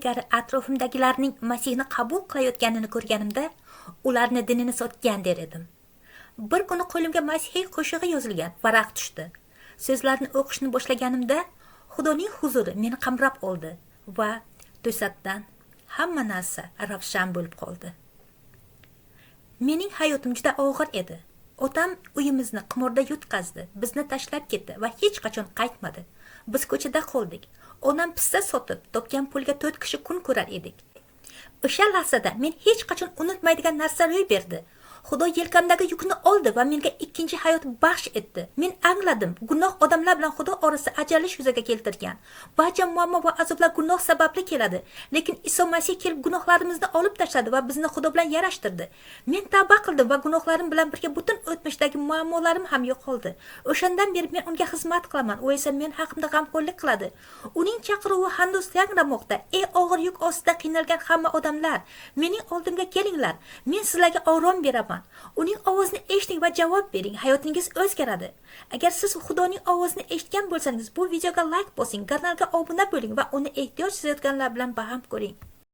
ilgari atrofimdagilarning Masihni qabul qilayotganini ko'rganimda, ularni dinini sotgan der edim. Bir kuni qo'limga Masihiy qo'shig'i yozilgan varaq tushdi. So'zlarni o'qishni boshlaganimda, Xudoning huzuri meni qamrab oldi va to'satdan hamma narsa ravshan bo'lib qoldi. Mening hayotim juda og'ir edi. Otam uyimizni qimorda yutqazdi, bizni tashlab ketdi va hech qachon qaytmadi. Biz ko'chada qoldik. Onam pissa sotib, topgan pulga 4 kishi kun ko'rar edik. O'sha lahzada men hech qachon unutmaydigan narsa ro'y berdi. Xudo yelkamdagi yukni oldi va menga ikkinchi hayot baxsh etdi. Men angladim, gunoh odamlar bilan Xudo orasida ajralish yuzaga keltirgan. Barcha muammo va azoblar gunoh sababli keladi, lekin Iso Masih kelib gunohlarimizni olib tashladi va bizni Xudo bilan yarashtirdi. Men tavba qildim va gunohlarim bilan birga butun o'tmishdagi muammolarim ham yo'qoldi. O'shandan beri men unga xizmat qilaman, u esa men haqimda g'amxo'rlik qiladi. Uning chaqiruvi hanuz yangramoqda. Ey og'ir yuk ostida qiynalgan hamma odamlar, mening oldimga kelinglar. Men sizlarga orom beraman. Uning ovozini eshiting va javob bering. Hayotingiz o'zgaradi. Agar siz Xudoning ovozini eshitgan bo'lsangiz, bu videoga like bosing, kanalga obuna bo'ling va uni ehtiyoj sezayotganlar bilan baham ko'ring.